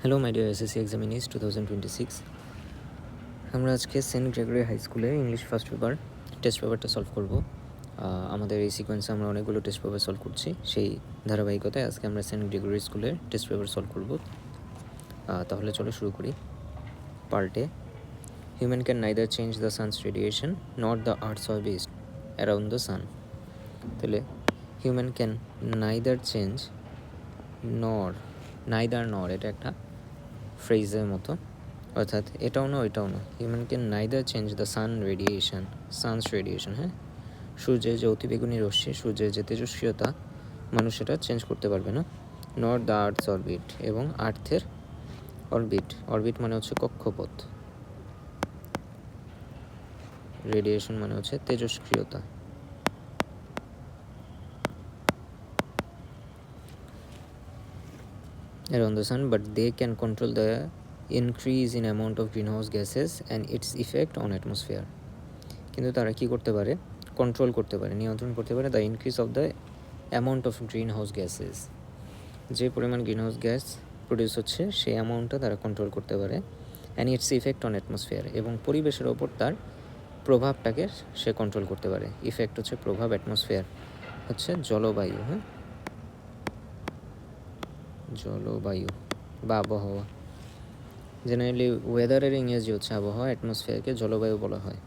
Hello my dear SSC examinees 2026। আমরা আজকে Saint Gregory high স্কুলে ইংলিশ ফার্স্ট পেপার টেস্ট পেপারটা সলভ করব। আমাদের এই সিকোয়েন্সে আমরা অনেকগুলো টেস্ট পেপার সলভ করছি, সেই ধারাবাহিকতায় আজকে আমরা সেন্ট গ্রেগরি স্কুলের টেস্ট পেপার সলভ করব। তাহলে চলো শুরু করি। পার্টে human can neither change the sun's radiation not the earth's orbit around the sun. তাহলে হিউম্যান ক্যান নাইদার চেঞ্জ নর এটা একটা ফ্রেজের মতো, অর্থাৎ এটাও না ওইটাও না। Human can neither change the sun's radiation, হ্যাঁ, সূর্যের যে অতিবেগুনি রশ্মি, সূর্যের যে তেজস্ক্রিয়তা, মানুষ এটা চেঞ্জ করতে পারবে না। নট দ্য আর্থস অরবিট, এবং আর্থের অরবিট মানে হচ্ছে কক্ষপথ, রেডিয়েশন মানে হচ্ছে তেজস্ক্রিয়তা। Around the sun, but they can control the increase in amount of greenhouse gases and its effect on atmosphere. কিন্তু তারা কি করতে পারে? কন্ট্রোল করতে পারে, নিয়ন্ত্রণ করতে পারে the increase of the amount of green house gases. যে পরিমাণ গ্রিন হাউস গ্যাস প্রডিউস হচ্ছে সেই অ্যামাউন্টটা তারা কন্ট্রোল করতে পারে। And it's effect on atmosphere, এবং পরিবেশের ওপর তার প্রভাবটাকে সে কন্ট্রোল করতে পারে। ইফেক্ট হচ্ছে প্রভাব, অ্যাটমসফিয়ার হচ্ছে জলবায়ু, হ্যাঁ, জলবায়ু বা আবহাওয়া। জেনারেলি ওয়েদারের ইংরেজি হচ্ছে আবহাওয়া, অ্যাটমসফিয়ারকে জলবায়ু বলা হয়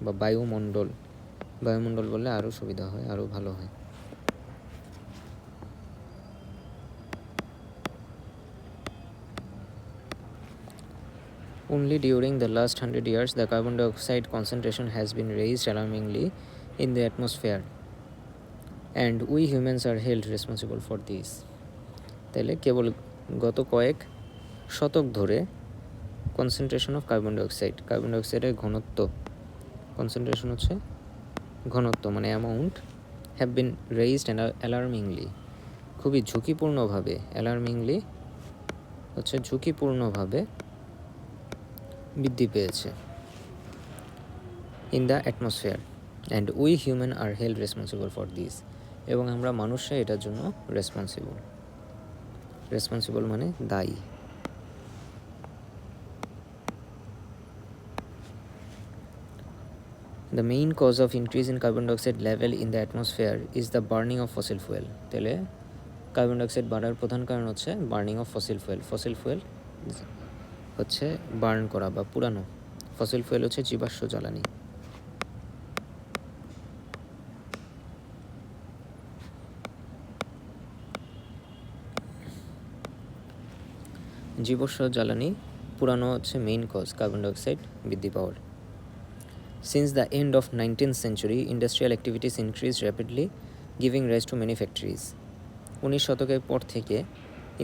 বা বায়ুমণ্ডল বললে আরও সুবিধা হয়, আরও ভালো হয়। Only during the last 100 years the carbon dioxide concentration has been raised alarmingly in the atmosphere and we humans are held responsible for this. তাহলে কেবল গত কয়েক শতক ধরে কনসেন্ট্রেশন অফ কার্বন ডাইঅক্সাইডের ঘনত্ব, কনসেন্ট্রেশন হচ্ছে ঘনত্ব মানে amount, have been raised alarmingly, খুবই ঝুঁকিপূর্ণভাবে, অ্যালার্মিংলি হচ্ছে ঝুঁকিপূর্ণভাবে বৃদ্ধি পেয়েছে in the atmosphere and we human are held responsible for this, এবং আমরা মানুষরা এটার জন্য রেসপন্সিবল মানে দায়ী। The main cause of increase in carbon dioxide level in the atmosphere is the burning of fossil fuel. তাহলে কার্বন ডাইঅক্সাইড বাড়ার প্রধান কারণ হচ্ছে বার্নিং অফ ফসিল ফুয়েল হচ্ছে বার্ন করা বা পুরানো। ফসিল ফুয়েল হচ্ছে জীবাশ্ম জ্বালানি। জীবাশ্ম জ্বালানি পুরানো হচ্ছে মেইন কজ কার্বন ডাইঅক্সাইড বৃদ্ধি পাওয়ার। Since the end of 19th century, industrial activities increased rapidly, giving rise to many factories. 19 শতকের পর থেকে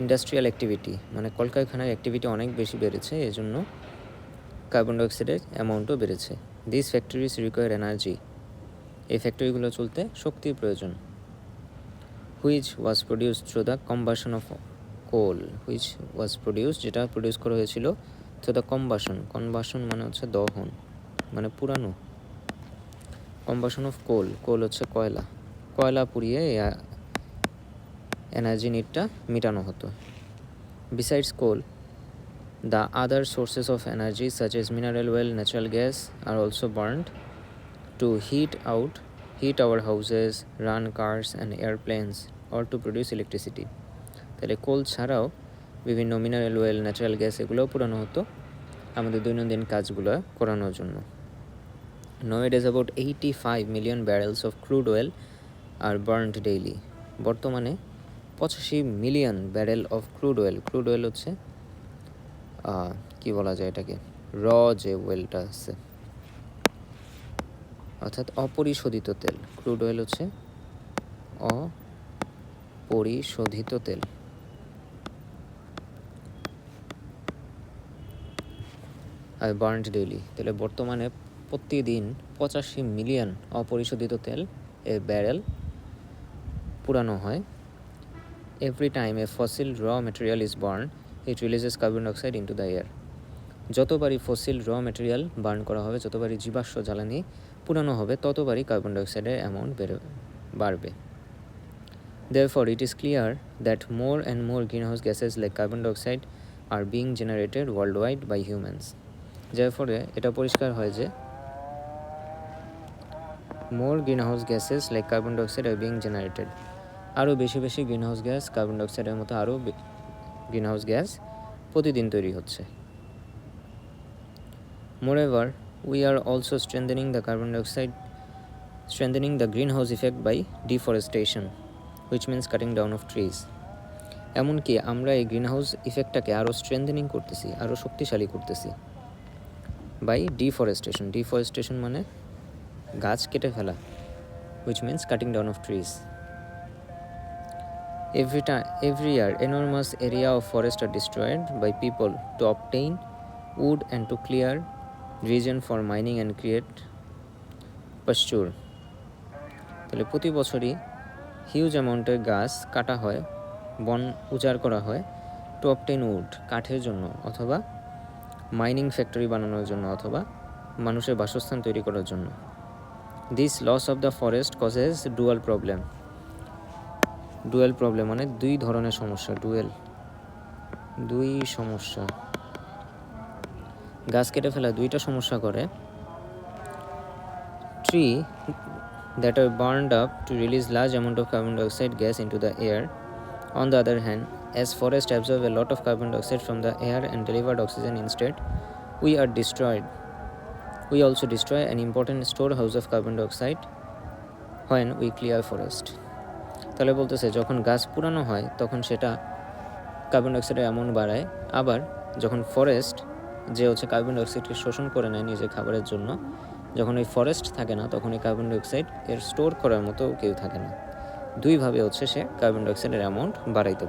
ইন্ডাস্ট্রিয়াল অ্যাক্টিভিটি মানে কলকারখানার অ্যাক্টিভিটি অনেক বেশি বেড়েছে, এজন্য কার্বন ডাইঅক্সাইডের অ্যামাউন্টও বেড়েছে। দিস ফ্যাক্টরিজ রিকোয়ার এনার্জি, এই ফ্যাক্টরিগুলো চলতে শক্তির প্রয়োজন। Which was produce through the combustion of coal, যেটা প্রডিউস করা হয়েছিল থ্রু দ্য কম্বাশন মানে হচ্ছে দহন, মানে পুরানো। কম্বাশন অফ কোল হচ্ছে কয়লা পুড়িয়ে এনার্জি নিডটা মেটানো হতো। Besides coal, the other sources of energy such as mineral oil, natural gas are also burned to heat our houses, run cars and airplanes, or to produce electricity. তাহলে কোল ছাড়াও বিভিন্ন mineral oil, natural gas এগুলোও পোড়ানো হতো আমাদের দৈনন্দিন কাজগুলো করানোর জন্য। Nowadays about 85 million barrels of crude oil are burned daily. বর্তমানে 85 million barrel of crude oil হচ্ছে কি বলা যায় এটাকে, যে ওয়েলটা আছে, অর্থাৎ অপরিশোধিত তেল। ক্রুড অয়েল হচ্ছে অপরিশোধিত তেল। আর বার্নড ডেইলি, তাহলে বর্তমানে প্রতিদিন 85 মিলিয়ন অপরিশোধিত তেল এর ব্যারেল পুরানো হয়। এভরি টাইম এ ফসিল র material is burn it releases carbon dioxide into the air. যতবারই ফসিল র ম্যাটেরিয়াল বার্ন করা হবে, যতবারই জীবাশ্ম জ্বালানি পুরানো হবে, ততবারই কার্বন ডাইঅক্সাইডের অ্যামাউন্ট বাড়বে। Therefore, it is clear that more and more greenhouse gases like carbon dioxide are being generated world wide by humans. যার ফলে এটা পরিষ্কার হয় যে more greenhouse gases like carbon dioxide are being generated, আরও বেশি বেশি গ্রিন হাউস গ্যাস, কার্বন ডাইঅক্সাইডের মতো আরও গ্রিন হাউস গ্যাস প্রতিদিন তৈরি হচ্ছে। মোreover, we are also strengthening the greenhouse effect by deforestation, which means cutting down of trees. এমনকি আমরা এই গ্রিনহাউস ইফেক্টটাকে আরও স্ট্রেংথেনিং করতেছি, আরও শক্তিশালী করতেছি বাই ডিফরেস্টেশন মানে গাছ কেটে ফেলা, which means cutting down of trees. Every year enormous area of forest are destroyed by people to obtain wood and to clear region for mining and create pasture. তাহলে প্রতি বছরই হিউজ অ্যামাউন্টের গাছ কাটা হয়, বন উজাড় করা হয়, টু অবটেইন উড কাঠের জন্য, অথবা মাইনিং ফ্যাক্টরি বানানোর জন্য, অথবা মানুষের বাসস্থান তৈরি করার জন্য। This loss of the forest causes dual problem মানে দুই ধরনের সমস্যা। দুই সমস্যা, গাছ কেটে ফেলা দুইটা সমস্যা করে। Tree that are burned up to release large amount of carbon dioxide gas into the air. On the other hand, as forests absorb a lot of carbon dioxide from the air and delivered oxygen instead, we also destroy an important storehouse of carbon dioxide when we clear forest. তাহলে বলতেছে যখন গাছ পুরানো হয় তখন সেটা carbon ডাইঅক্সাইডের amount বাড়ায়, আবার যখন ফরেস্ট যে হচ্ছে কার্বন ডাইঅক্সাইডকে শোষণ করে নেয় নিজের খাবারের জন্য, যখন ওই ফরেস্ট থাকে না তখন এই কার্বন ডাইঅক্সাইড এর স্টোর করার মতো কেউ থাকে না। দুইভাবে হচ্ছে সে কার্বন ডাইঅক্সাইডের অ্যামাউন্ট বাড়াইতে